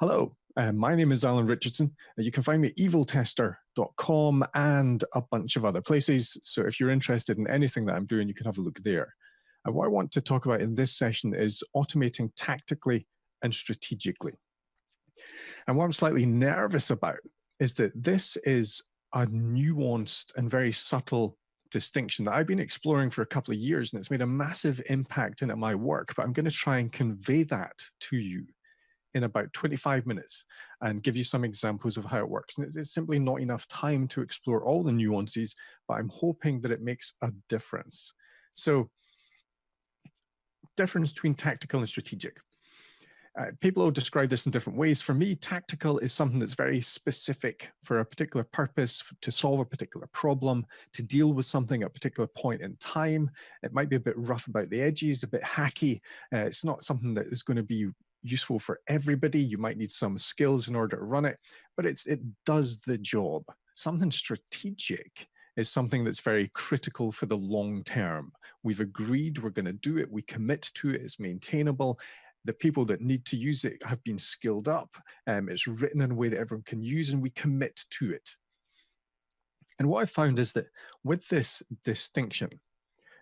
Hello, my name is Alan Richardson. You can find me at eviltester.com and a bunch of other places. So if you're interested in anything that I'm doing, you can have a look there. And what I want to talk about in this session is automating tactically and strategically. And what I'm slightly nervous about is that this is a nuanced and very subtle distinction that I've been exploring for a couple of years, and it's made a massive impact in my work, but I'm going to try and convey that to you in about 25 minutes and give you some examples of how it works. And it's simply not enough time to explore all the nuances, but I'm hoping that it makes a difference. So, difference between tactical and strategic. People will describe this in different ways. For me, tactical is something that's very specific for a particular purpose, to solve a particular problem, to deal with something at a particular point in time. It might be a bit rough about the edges, a bit hacky. It's not something that is going to be useful for everybody. You might need some skills in order to run it, but it does the job. Something strategic is something that's very critical for the long term. We've agreed we're going to do it. We commit to it. It's maintainable. The people that need to use it have been skilled up. It's written in a way that everyone can use, and we commit to it. And what I've found is that with this distinction,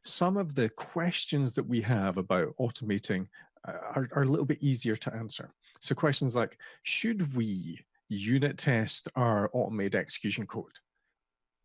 some of the questions that we have about automating are a little bit easier to answer. So questions like, should we unit test our automated execution code?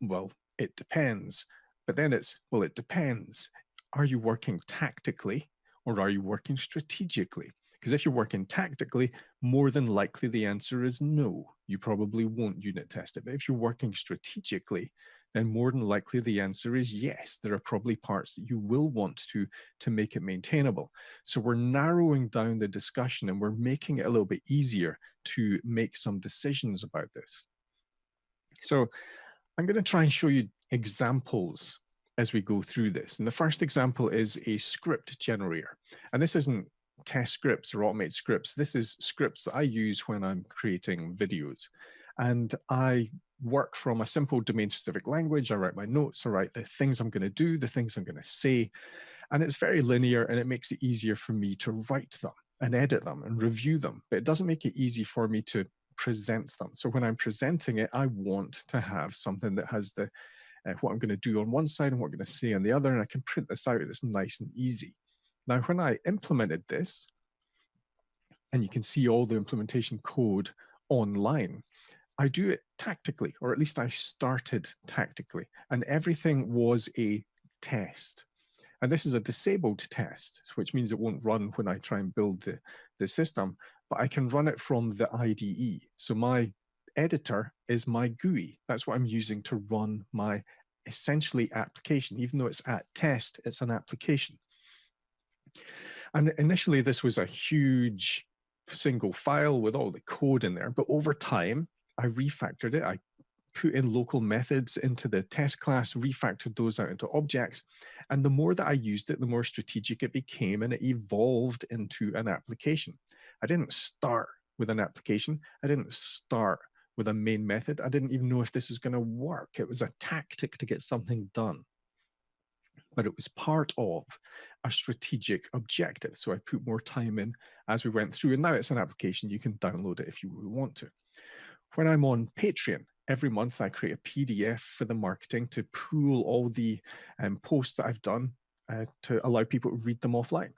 Well, it depends. But then it's, well, it depends. Are you working tactically or are you working strategically? Because if you're working tactically, more than likely the answer is no. You probably won't unit test it. But if you're working strategically, then more than likely the answer is yes. There are probably parts that you will want to make it maintainable. So we're narrowing down the discussion and we're making it a little bit easier to make some decisions about this. So I'm going to try and show you examples as we go through this. And the first example is a script generator. And this isn't test scripts or automated scripts. This is scripts that I use when I'm creating videos. And I work from a simple domain-specific language. I write my notes, I write the things I'm going to do, the things I'm going to say. And it's very linear, and it makes it easier for me to write them and edit them and review them. But it doesn't make it easy for me to present them. So when I'm presenting it, I want to have something that has the what I'm going to do on one side and what I'm going to say on the other, and I can print this out. It's nice and easy. Now, when I implemented this, and you can see all the implementation code online, I do it tactically, or at least I started tactically, and everything was a test. And this is a disabled test, which means it won't run when I try and build the system, but I can run it from the IDE. So my editor is my GUI. That's what I'm using to run my essentially application. Even though it's at test, it's an application. And initially, this was a huge single file with all the code in there, but over time, I refactored it. I put in local methods into the test class, refactored those out into objects. And the more that I used it, the more strategic it became, and it evolved into an application. I didn't start with an application. I didn't start with a main method. I didn't even know if this was going to work. It was a tactic to get something done. But it was part of a strategic objective. So I put more time in as we went through, and now it's an application. You can download it if you want to. When I'm on Patreon, every month I create a PDF for the marketing to pool all the posts that I've done to allow people to read them offline.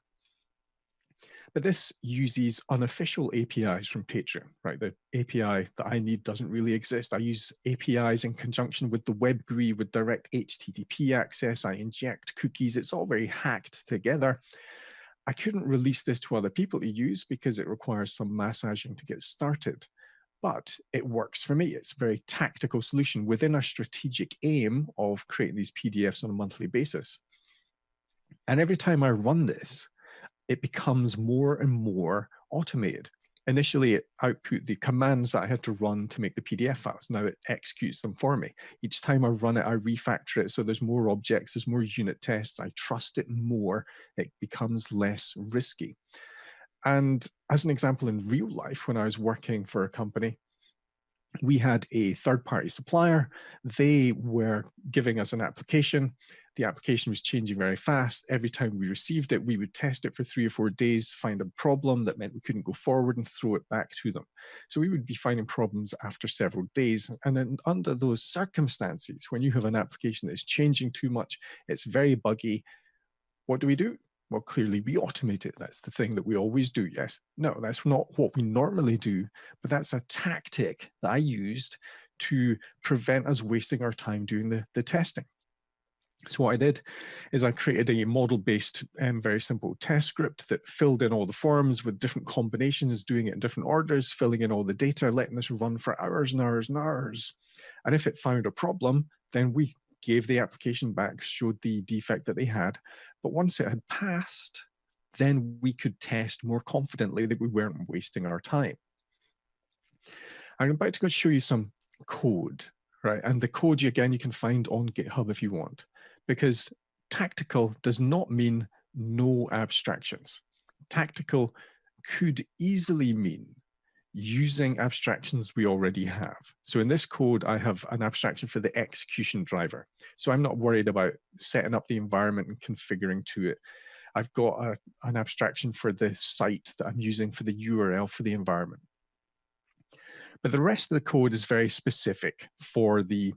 But this uses unofficial APIs from Patreon, right? The API that I need doesn't really exist. I use APIs in conjunction with the web GUI with direct HTTP access. I inject cookies. It's all very hacked together. I couldn't release this to other people to use because it requires some massaging to get started. But it works for me. It's a very tactical solution within a strategic aim of creating these PDFs on a monthly basis. And every time I run this, it becomes more and more automated. Initially, it output the commands that I had to run to make the PDF files. Now it executes them for me. Each time I run it, I refactor it. So there's more objects, there's more unit tests. I trust it more. It becomes less risky. And as an example, in real life, when I was working for a company, we had a third-party supplier. They were giving us an application. The application was changing very fast. Every time we received it, we would test it for 3 or 4 days, find a problem that meant we couldn't go forward and throw it back to them. So we would be finding problems after several days. And then under those circumstances, when you have an application that is changing too much, it's very buggy, what do? Well, clearly we automate it. That's the thing that we always do, yes? No, that's not what we normally do, but that's a tactic that I used to prevent us wasting our time doing the testing. So what I did is I created a model-based, very simple test script that filled in all the forms with different combinations, doing it in different orders, filling in all the data, letting this run for hours and hours and hours. And if it found a problem, then we gave the application back, showed the defect that they had. But once it had passed, then we could test more confidently that we weren't wasting our time. I'm about to go show you some code, right? And the code, again, you can find on GitHub if you want, because tactical does not mean no abstractions. Tactical could easily mean using abstractions we already have. So in this code, I have an abstraction for the execution driver. So I'm not worried about setting up the environment and configuring to it. I've got an abstraction for the site that I'm using for the URL for the environment. But the rest of the code is very specific for the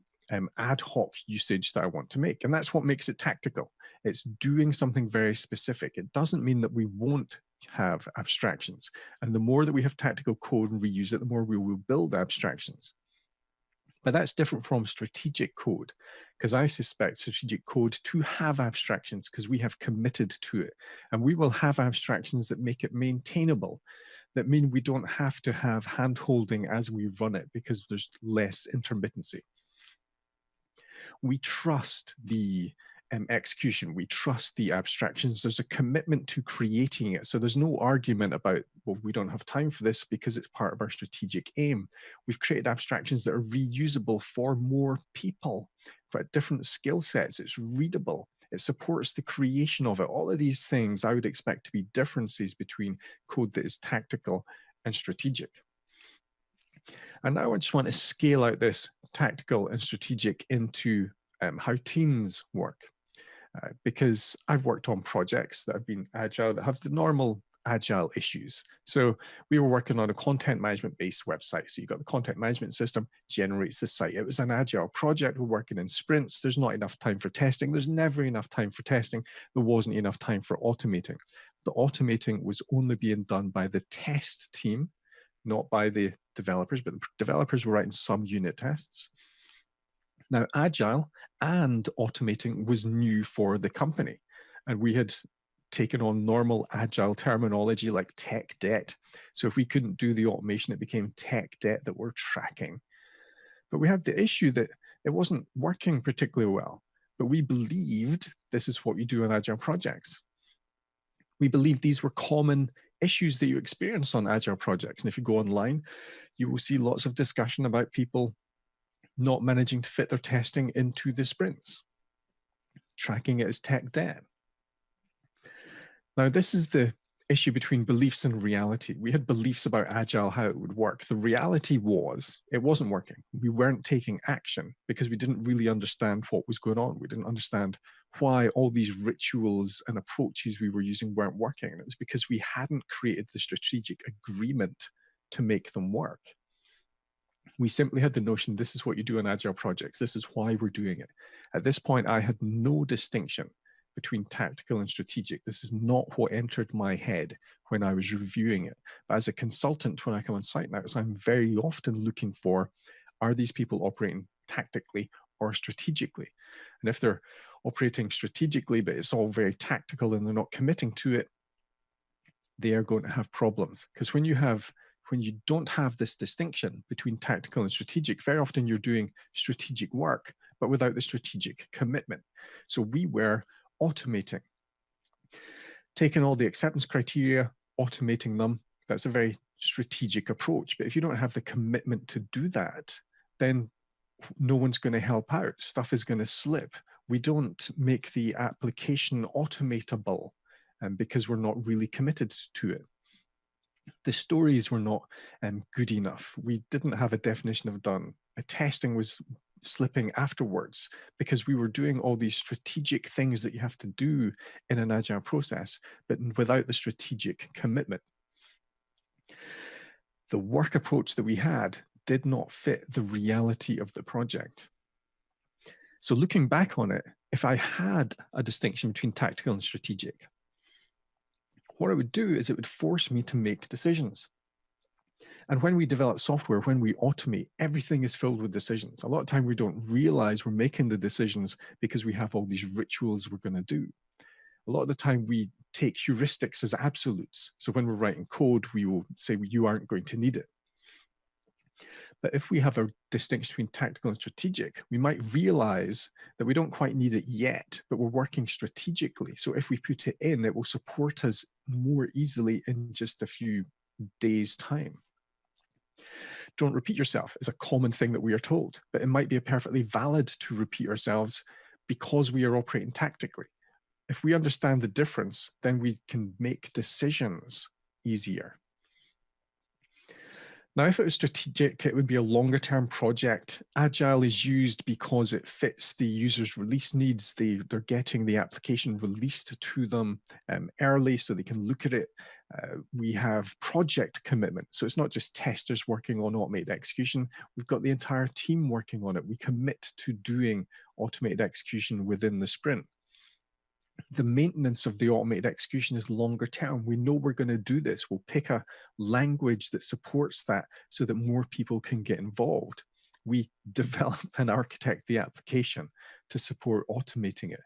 ad hoc usage that I want to make. And that's what makes it tactical. It's doing something very specific. It doesn't mean that we won't have abstractions. And the more that we have tactical code and reuse it, the more we will build abstractions. But that's different from strategic code, because I suspect strategic code to have abstractions because we have committed to it. And we will have abstractions that make it maintainable, that mean we don't have to have hand-holding as we run it because there's less intermittency. We trust the execution. We trust the abstractions. There's a commitment to creating it. So there's no argument about, well, we don't have time for this because it's part of our strategic aim. We've created abstractions that are reusable for more people, for different skill sets. It's readable. It supports the creation of it. All of these things I would expect to be differences between code that is tactical and strategic. And now I just want to scale out this tactical and strategic into how teams work. Because I've worked on projects that have been agile, that have the normal agile issues. So we were working on a content management based website. So you've got the content management system generates the site. It was an agile project. We're working in sprints. There's not enough time for testing. There's never enough time for testing. There wasn't enough time for automating. The automating was only being done by the test team, not by the developers, but the developers were writing some unit tests. Now, agile and automating was new for the company. And we had taken on normal agile terminology like tech debt. So if we couldn't do the automation, it became tech debt that we're tracking. But we had the issue that it wasn't working particularly well. But we believed this is what you do in agile projects. We believed these were common issues that you experience on agile projects. And if you go online, you will see lots of discussion about people not managing to fit their testing into the sprints, tracking it as tech debt. Now, this is the issue between beliefs and reality. We had beliefs about agile, how it would work. The reality was it wasn't working. We weren't taking action because we didn't really understand what was going on. We didn't understand why all these rituals and approaches we were using weren't working. And it was because we hadn't created the strategic agreement to make them work. We simply had the notion, this is what you do in agile projects. This is why we're doing it. At this point, I had no distinction between tactical and strategic. This is not what entered my head when I was reviewing it. But as a consultant, when I come on site now, so I'm very often looking for, are these people operating tactically or strategically? And if they're operating strategically, but it's all very tactical and they're not committing to it, they are going to have problems. Because when you don't have this distinction between tactical and strategic, very often you're doing strategic work, but without the strategic commitment. So we were automating, taking all the acceptance criteria, automating them. That's a very strategic approach. But if you don't have the commitment to do that, then no one's going to help out. Stuff is going to slip. We don't make the application automatable because we're not really committed to it. The stories were not good enough. We didn't have a definition of done. The testing was slipping afterwards because we were doing all these strategic things that you have to do in an agile process, but without the strategic commitment. The work approach that we had did not fit the reality of the project. So looking back on it, if I had a distinction between tactical and strategic, what it would do is it would force me to make decisions. And when we develop software, when we automate, everything is filled with decisions. A lot of time we don't realize we're making the decisions because we have all these rituals we're going to do. A lot of the time we take heuristics as absolutes. So when we're writing code, we will say you aren't going to need it. But if we have a distinction between tactical and strategic, we might realize that we don't quite need it yet, but we're working strategically. So if we put it in, it will support us more easily in just a few days' time. Don't repeat yourself is a common thing that we are told, but it might be perfectly valid to repeat ourselves because we are operating tactically. If we understand the difference, then we can make decisions easier. Now, if it was strategic, it would be a longer term project. Agile is used because it fits the user's release needs. They're getting the application released to them early so they can look at it. We have project commitment. So it's not just testers working on automated execution. We've got the entire team working on it. We commit to doing automated execution within the sprint. The maintenance of the automated execution is longer term. We know we're going to do this. We'll pick a language that supports that so that more people can get involved. We develop and architect the application to support automating it.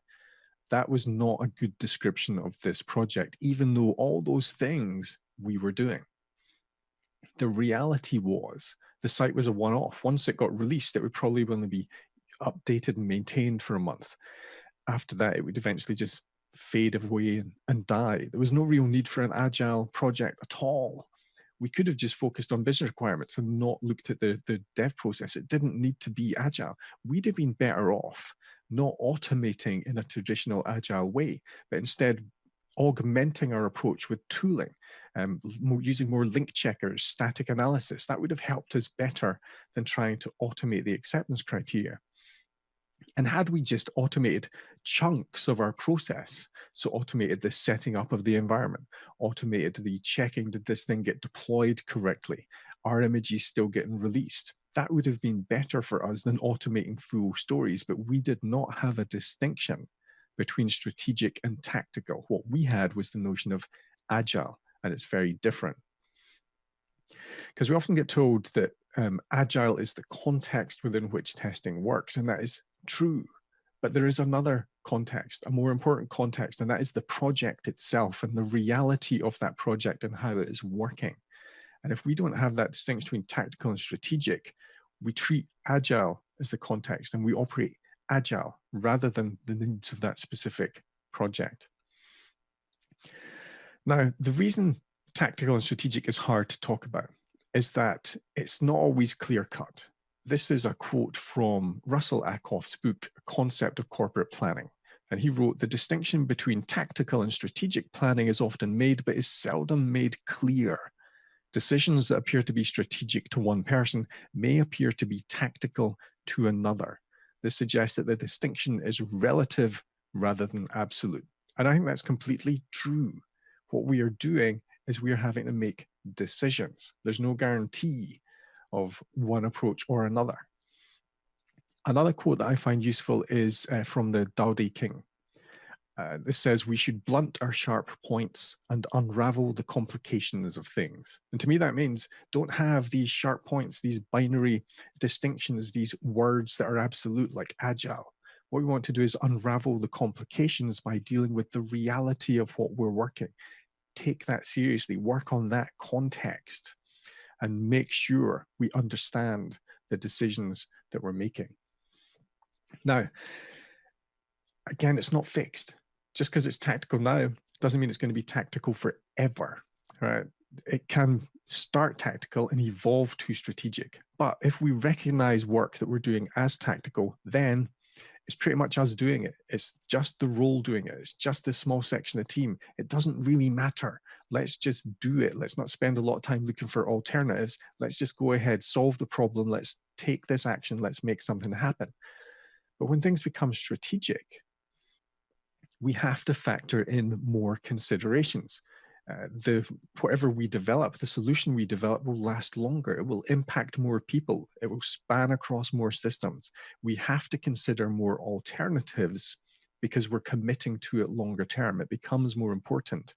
That was not a good description of this project, even though all those things we were doing. The reality was the site was a one-off. Once it got released, it would probably only be updated and maintained for a month. After that, it would eventually just fade away and die. There was no real need for an agile project at all. We could have just focused on business requirements and not looked at the dev process. It didn't need to be agile. We'd have been better off not automating in a traditional agile way, but instead augmenting our approach with tooling, using more link checkers, static analysis. That would have helped us better than trying to automate the acceptance criteria. And had we just automated chunks of our process, so automated the setting up of the environment, automated the checking, did this thing get deployed correctly? Are images still getting released? That would have been better for us than automating full stories, but we did not have a distinction between strategic and tactical. What we had was the notion of agile, and it's very different. Because we often get told that agile is the context within which testing works, and that is true. But there is another context, a more important context, and that is the project itself and the reality of that project and how it is working. And if we don't have that distinction between tactical and strategic, we treat agile as the context and we operate agile rather than the needs of that specific project. Now, the reason tactical and strategic is hard to talk about is that it's not always clear cut. This is a quote from Russell Ackoff's book, A Concept of Corporate Planning. And he wrote, "The distinction between tactical and strategic planning is often made, but is seldom made clear. Decisions that appear to be strategic to one person may appear to be tactical to another. This suggests that the distinction is relative rather than absolute." And I think that's completely true. What we are doing is we are having to make decisions. There's no guarantee of one approach or another. Another quote that I find useful is from the Tao Te Ching. This says, "We should blunt our sharp points and unravel the complications of things." And to me, that means don't have these sharp points, these binary distinctions, these words that are absolute like agile. What we want to do is unravel the complications by dealing with the reality of what we're working. Take that seriously, work on that context, and make sure we understand the decisions that we're making. Now, again, it's not fixed. Just because it's tactical now doesn't mean it's going to be tactical forever, right? It can start tactical and evolve to strategic. But if we recognize work that we're doing as tactical, then it's pretty much us doing it. It's just the role doing it. It's just this small section of the team. It doesn't really matter. let's just do it. Let's not spend a lot of time looking for alternatives. Let's just go ahead, solve the problem. Let's take this action. Let's make something happen. But when things become strategic, we have to factor in more considerations. Whatever we develop, the solution we develop will last longer. It will impact more people. It will span across more systems. We have to consider more alternatives because we're committing to it longer term. It becomes more important.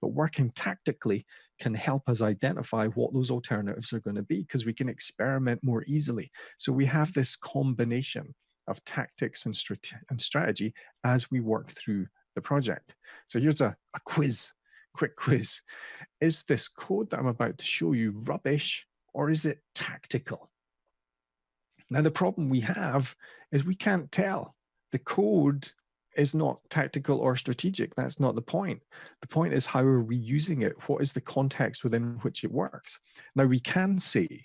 But working tactically can help us identify what those alternatives are going to be because we can experiment more easily. So we have this combination of tactics and strategy as we work through the project. So here's a quiz. Quick quiz. Is this code that I'm about to show you rubbish or is it tactical? Now, the problem we have is we can't tell. The code is not tactical or strategic. That's not the point. The point is, how are we using it? What is the context within which it works? Now, we can say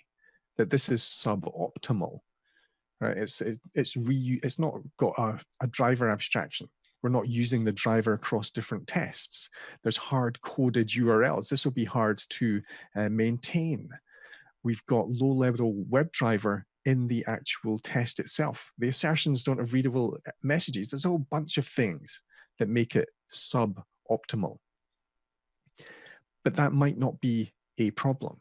that this is suboptimal, right? It's not got a driver abstraction. We're not using the driver across different tests. There's hard-coded URLs. This will be hard to maintain. We've got low-level WebDriver in the actual test itself. The assertions don't have readable messages. There's a whole bunch of things that make it suboptimal. But that might not be a problem,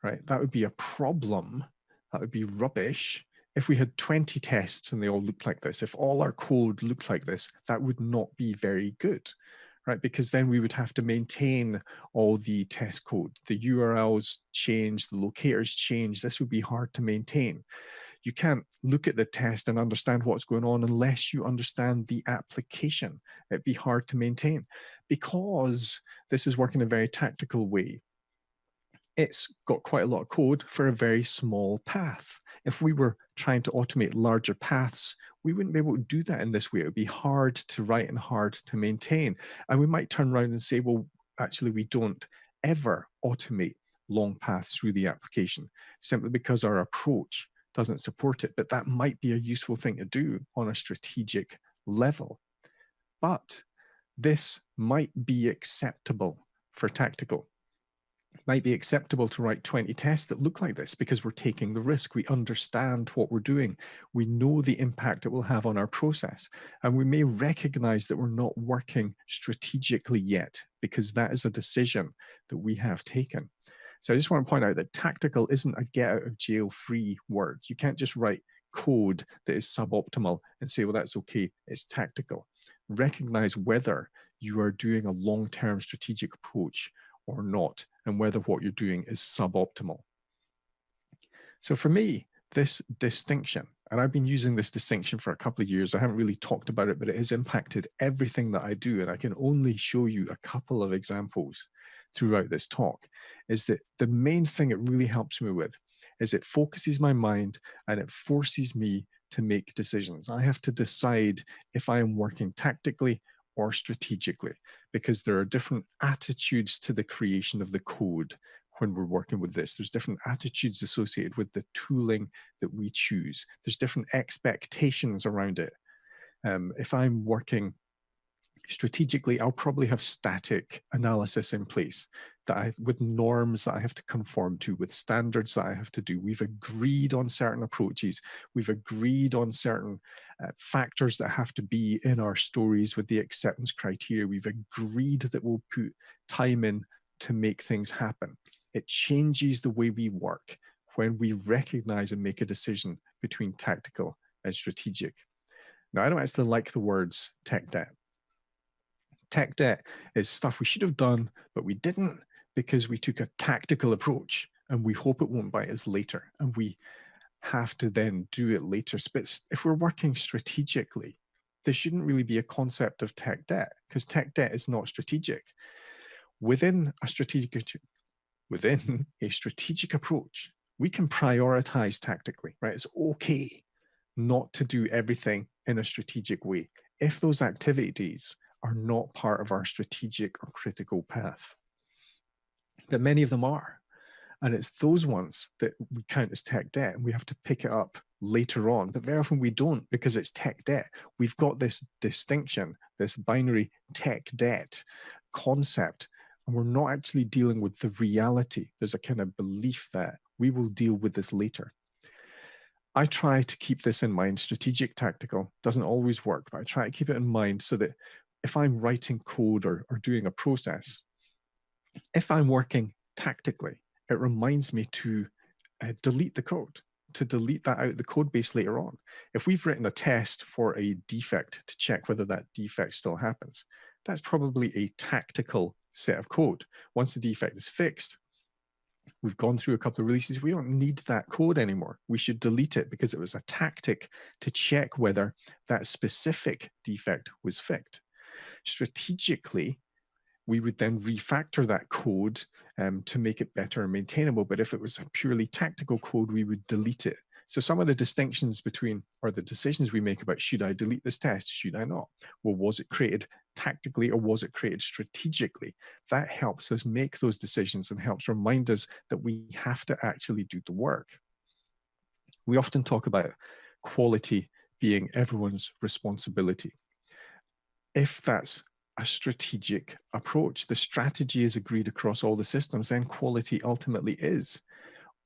right? That would be a problem. That would be rubbish. If we had 20 tests and they all looked like this, if all our code looked like this, that would not be very good, right? Because then we would have to maintain all the test code. The URLs change, the locators change. This would be hard to maintain. You can't look at the test and understand what's going on unless you understand the application. It'd be hard to maintain because this is working in a very tactical way. It's got quite a lot of code for a very small path. If we were trying to automate larger paths, we wouldn't be able to do that in this way. It would be hard to write and hard to maintain. And we might turn around and say, well, actually, we don't ever automate long paths through the application simply because our approach doesn't support it. But that might be a useful thing to do on a strategic level. But this might be acceptable for tactical. Might be acceptable to write 20 tests that look like this because we're taking the risk. We understand what we're doing. We know the impact it will have on our process. And we may recognize that we're not working strategically yet because that is a decision that we have taken. So I just want to point out that tactical isn't a get out of jail free word. You can't just write code that is suboptimal and say, well, that's okay. It's tactical. Recognize whether you are doing a long-term strategic approach or not, and whether what you're doing is suboptimal. So for me, this distinction, and I've been using this distinction for a couple of years, I haven't really talked about it, but it has impacted everything that I do, and I can only show you a couple of examples throughout this talk, is that the main thing it really helps me with is it focuses my mind and it forces me to make decisions. I have to decide if I am working tactically or strategically, because there are different attitudes to the creation of the code when we're working with this. There's different attitudes associated with the tooling that we choose. There's different expectations around it. If I'm working strategically, I'll probably have static analysis in place with norms that I have to conform to, with standards that I have to do. We've agreed on certain approaches. We've agreed on certain factors that have to be in our stories with the acceptance criteria. We've agreed that we'll put time in to make things happen. It changes the way we work when we recognize and make a decision between tactical and strategic. Now, I don't actually like the words tech debt. Tech debt is stuff we should have done, but we didn't because we took a tactical approach and we hope it won't bite us later. And we have to then do it later. But if we're working strategically, there shouldn't really be a concept of tech debt because tech debt is not strategic. Within a strategic approach, we can prioritize tactically, right? It's okay not to do everything in a strategic way if those activities are not part of our strategic or critical path. But many of them are. And it's those ones that we count as tech debt, and we have to pick it up later on. But very often we don't because it's tech debt. We've got this distinction, this binary tech debt concept and we're not actually dealing with the reality. There's a kind of belief that we will deal with this later. I try to keep this in mind. Strategic, tactical doesn't always work, but I try to keep it in mind so that if I'm writing code or doing a process, if I'm working tactically, it reminds me to delete the code, to delete that out of the code base later on. If we've written a test for a defect to check whether that defect still happens, that's probably a tactical set of code. Once the defect is fixed, we've gone through a couple of releases, we don't need that code anymore. We should delete it because it was a tactic to check whether that specific defect was fixed. Strategically, we would then refactor that code to make it better and maintainable. But if it was a purely tactical code, we would delete it. So some of the distinctions between, or the decisions we make about, should I delete this test? Should I not? Well, was it created tactically or was it created strategically? That helps us make those decisions and helps remind us that we have to actually do the work. We often talk about quality being everyone's responsibility. If that's a strategic approach, the strategy is agreed across all the systems, then quality ultimately is.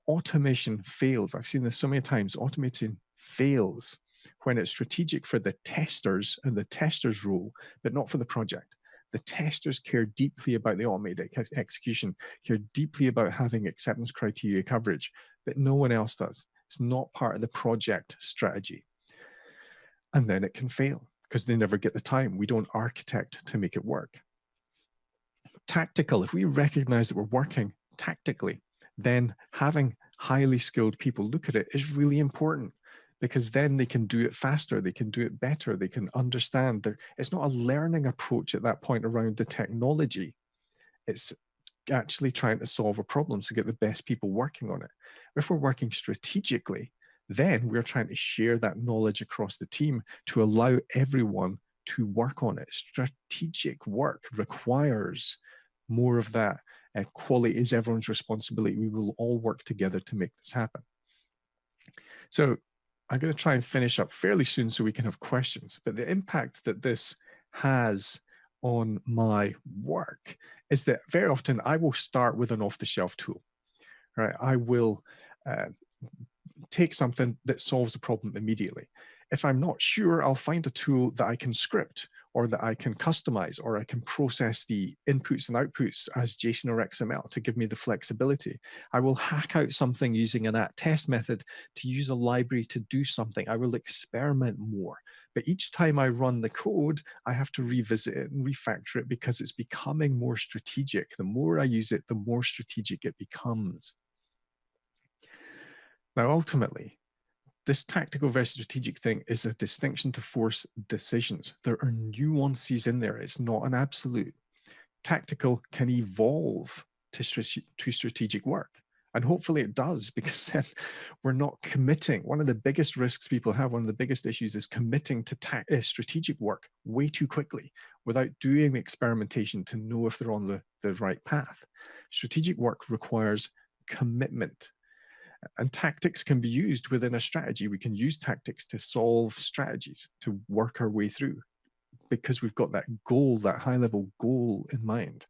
Automation fails. I've seen this so many times. Automation fails when it's strategic for the testers and the testers' role, but not for the project. The testers care deeply about the automated execution, care deeply about having acceptance criteria coverage, but no one else does. It's not part of the project strategy. And then it can fail because they never get the time. We don't architect to make it work. Tactical, if we recognize that we're working tactically, then having highly skilled people look at it is really important because then they can do it faster, they can do it better, they can understand. It's not a learning approach at that point around the technology. It's actually trying to solve a problem to get the best people working on it. If we're working strategically, then we're trying to share that knowledge across the team to allow everyone to work on it. Strategic work requires more of that. Quality is everyone's responsibility. We will all work together to make this happen. So I'm going to try and finish up fairly soon so we can have questions. But the impact that this has on my work is that very often I will start with an off-the-shelf tool. Right? I will take something that solves the problem immediately. If I'm not sure, I'll find a tool that I can script or that I can customize, or I can process the inputs and outputs as JSON or XML to give me the flexibility. I will hack out something using an @test method to use a library to do something. I will experiment more. But each time I run the code, I have to revisit it and refactor it because it's becoming more strategic. The more I use it, the more strategic it becomes. Now, ultimately, this tactical versus strategic thing is a distinction to force decisions. There are nuances in there. It's not an absolute. Tactical can evolve to strategic work. And hopefully it does, because then we're not committing. One of the biggest risks people have, one of the biggest issues is committing to strategic work way too quickly without doing the experimentation to know if they're on the right path. Strategic work requires commitment. And tactics can be used within a strategy. We can use tactics to solve strategies, to work our way through, because we've got that goal, that high-level goal in mind.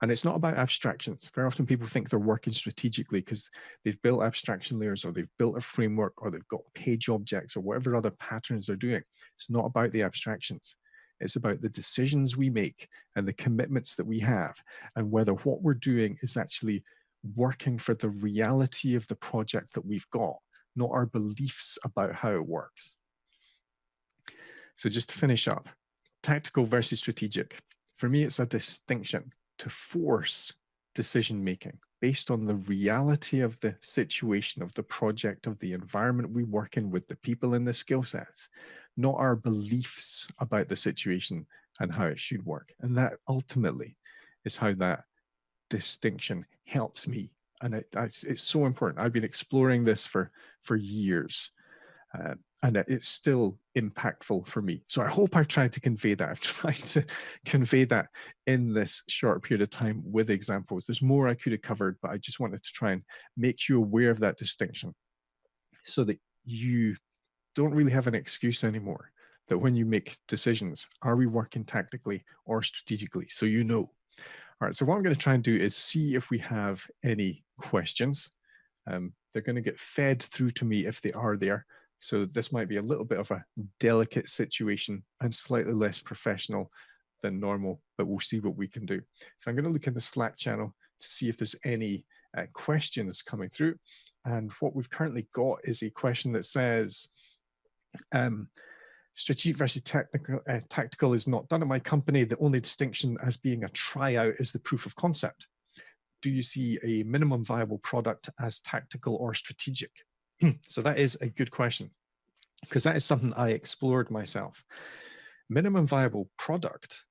And it's not about abstractions. Very often people think they're working strategically because they've built abstraction layers, or they've built a framework, or they've got page objects, or whatever other patterns they're doing. It's not about the abstractions. It's about the decisions we make and the commitments that we have, and whether what we're doing is actually working for the reality of the project that we've got, not our beliefs about how it works. So just to finish up, tactical versus strategic. For me, it's a distinction to force decision-making based on the reality of the situation, of the project, of the environment we work in, with the people and the skill sets, not our beliefs about the situation and how it should work. And that ultimately is how that distinction helps me. And it's so important. I've been exploring this for years. And it's still impactful for me. So I hope I've tried to convey that. I've tried to convey that in this short period of time with examples. There's more I could have covered, but I just wanted to try and make you aware of that distinction so that you don't really have an excuse anymore, that when you make decisions, are we working tactically or strategically? So you know. All right, so what I'm going to try and do is see if we have any questions. They're going to get fed through to me if they are there. So this might be a little bit of a delicate situation and slightly less professional than normal, but we'll see what we can do. So I'm going to look in the Slack channel to see if there's any questions coming through. And what we've currently got is a question that says, strategic versus tactical is not done at my company. The only distinction as being a tryout is the proof of concept. Do you see a minimum viable product as tactical or strategic? So that is a good question, because that is something I explored myself. Minimum viable product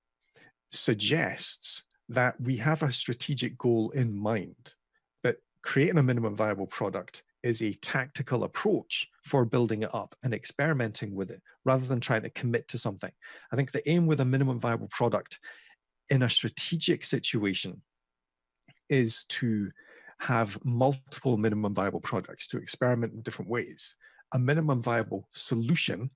suggests that we have a strategic goal in mind, that creating a minimum viable product is a tactical approach for building it up and experimenting with it rather than trying to commit to something. I think the aim with a minimum viable product in a strategic situation is to have multiple minimum viable products, to experiment in different ways. A minimum viable solution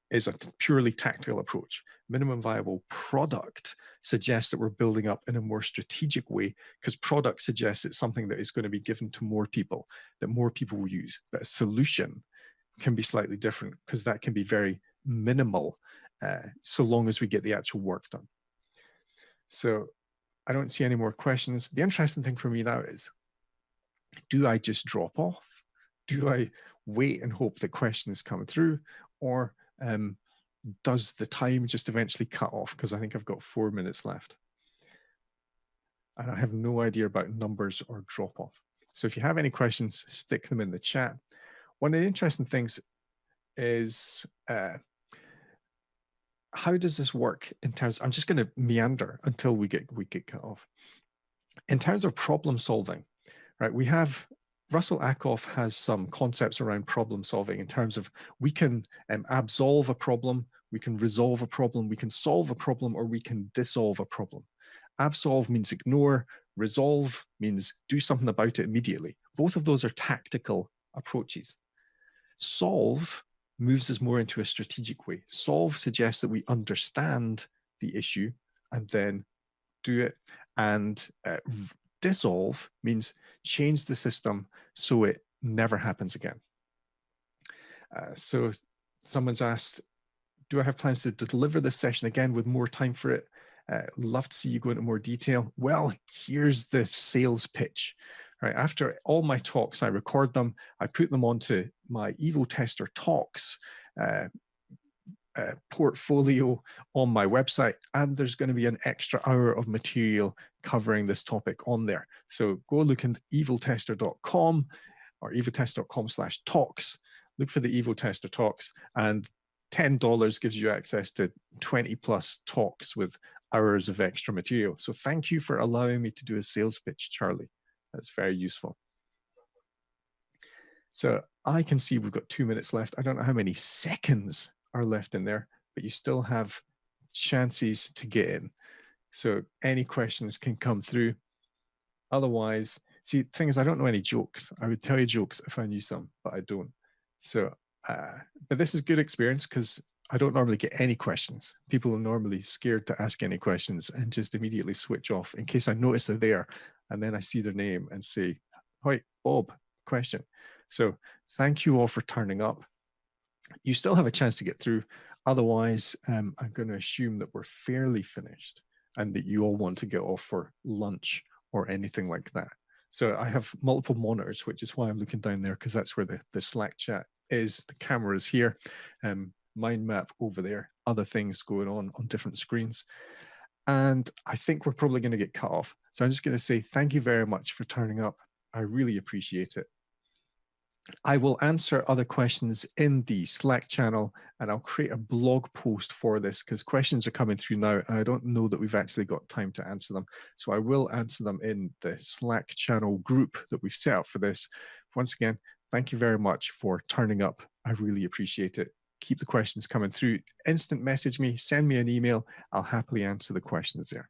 is a purely tactical approach. Minimum viable product suggests that we're building up in a more strategic way, because product suggests it's something that is going to be given to more people, that more people will use. But a solution can be slightly different, because that can be very minimal, so long as we get the actual work done. So I don't see any more questions. The interesting thing for me now is, do I just drop off? Do I wait and hope that questions come through? Or does the time just eventually cut off? Because I think I've got 4 minutes left. And I have no idea about numbers or drop off. So if you have any questions, stick them in the chat. One of the interesting things is, how does this work in terms, I'm just going to meander until we get cut off. In terms of problem solving, right, we have, Russell Ackoff has some concepts around problem solving in terms of we can absolve a problem, we can resolve a problem, we can solve a problem, or we can dissolve a problem. Absolve means ignore, resolve means do something about it immediately. Both of those are tactical approaches. Solve moves us more into a strategic way. Solve suggests that we understand the issue and then do it. And dissolve means change the system so it never happens again. So someone's asked, do I have plans to deliver this session again with more time for it? Love to see you go into more detail. Well, here's the sales pitch. Right, after all my talks, I record them, I put them onto my Evo Tester Talks portfolio on my website, and there's going to be an extra hour of material covering this topic on there. So go look at evotester.com or evotester.com/talks, look for the Evo Tester Talks, and $10 gives you access to 20+ talks with hours of extra material. So thank you for allowing me to do a sales pitch, Charlie. That's very useful. So I can see we've got 2 minutes left. I don't know how many seconds are left in there, but you still have chances to get in. So any questions can come through. Otherwise, see, the thing is, I don't know any jokes. I would tell you jokes if I knew some, but I don't. So, but this is good experience because I don't normally get any questions. People are normally scared to ask any questions and just immediately switch off in case I notice they're there. And then I see their name and say, "Hi, Bob, question." So thank you all for turning up. You still have a chance to get through. Otherwise, I'm going to assume that we're fairly finished and that you all want to get off for lunch or anything like that. So I have multiple monitors, which is why I'm looking down there, because that's where the Slack chat is. The camera is here, mind map over there, other things going on different screens. And I think we're probably going to get cut off. So I'm just going to say thank you very much for turning up. I really appreciate it. I will answer other questions in the Slack channel, and I'll create a blog post for this because questions are coming through now and I don't know that we've actually got time to answer them. So I will answer them in the Slack channel group that we've set up for this. Once again, thank you very much for turning up. I really appreciate it. Keep the questions coming through. Instant message me, send me an email. I'll happily answer the questions there.